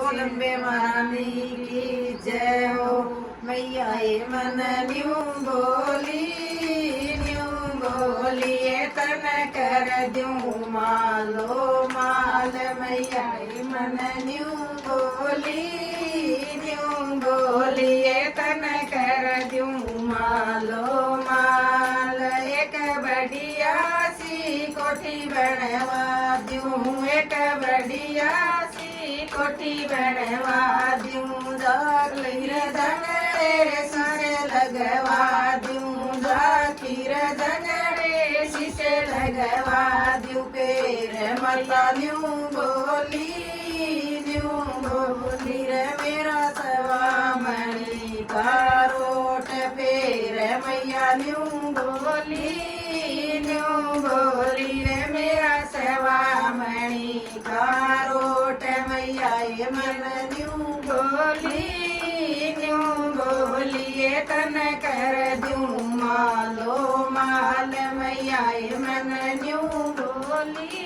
बोल अम्बे महारानी की जय हो। मैया ये मन न्यू बोली तन कर दूं मालो माल। मैया ये मन न्यू बोली तन कर दूं मालो माल। एक बढ़िया सी कोठी बनवा दूं, एक बढ़िया सी कोठी बनवा दूं। जाखीर दंगड़े शीशे लगवा दूं, जाखीर दंगड़े शीशे लगवा दूं। पेर माता न्यू बोली रे मेरा सवा मणि का रोट। पेर मैया न्यू बोली रे मेरा सवा मणि का रोट। मैया ये मन न्यू बोली तन कर दूं मालो माल। मैया ये मन न्यू बोली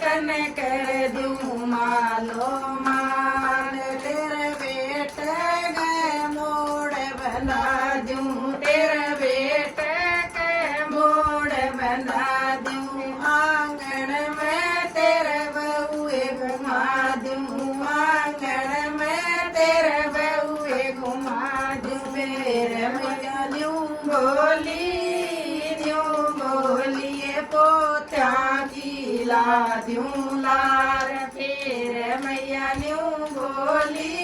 तन कर दूं मालो माल। तेरे बेटे गए मोड़ बना दूं, तेरे बेटे के मोड़ बना दूं। आंगन में तेरे बहुए घुमा दूं, आंगन में तेरे बहुए घुमा दूं। मेरे मैया न्यू बोली पोत्या की ला दूं लार। फिर मैया न्यू बोली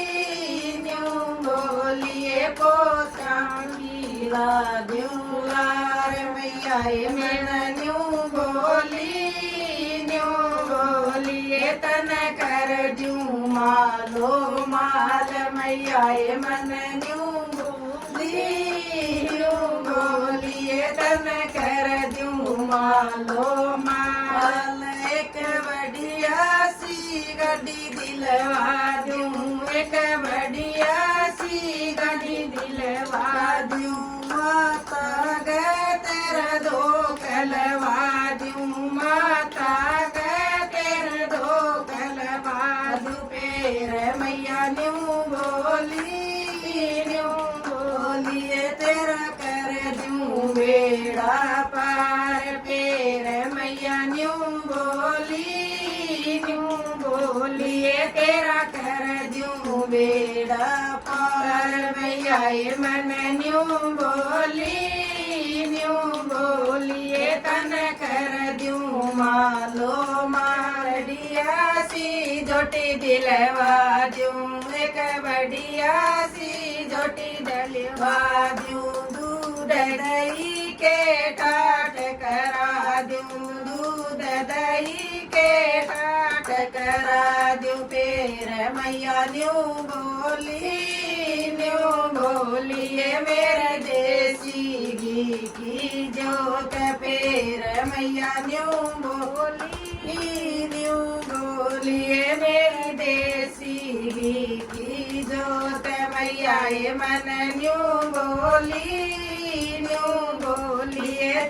पोत्या की ला दूं लार। मैया ये मन न्यू बोली तन कर दूं मालो माल। मैया ये मन न्यू बोली तन कर दूं मालो माल। एक बढ़िया सी गड्डी दिलवा दूं, एक बढ़िया सी गड्डी दिलवा दूं। माता गए तेरा दो कलवा दूं, माता गए तेरा दो कलवा दूं। पेर मैया न्यू बोली तेरा कर दूं बेड़ा पार। पेर मैया न्यू बोली तेरा कर दूं बेड़ा पार। मैया ये मन न्यू बोली तन कर दूं मालो माल। बढ़िया सी जोटी दिलवा दूं, एक बढ़िया सी जोटी दिलवा दूं। दूध दही के टाट करा दूं, दूध दही के टाट करा दूं। पेर मैया न्यू बोली मेरे देसी घी की जोत। पेर मैया न्यू बोली मेरे देसी घी की जोत। मैया ये मन न्यू बोली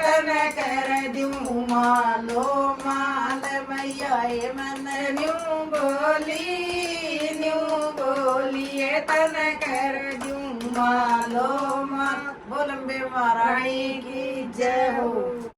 तन कर दूं मालो माल। मैया ये मन न्यू बोली तन कर दूं मालो माल। बोल अम्बे महारानी की जय हो।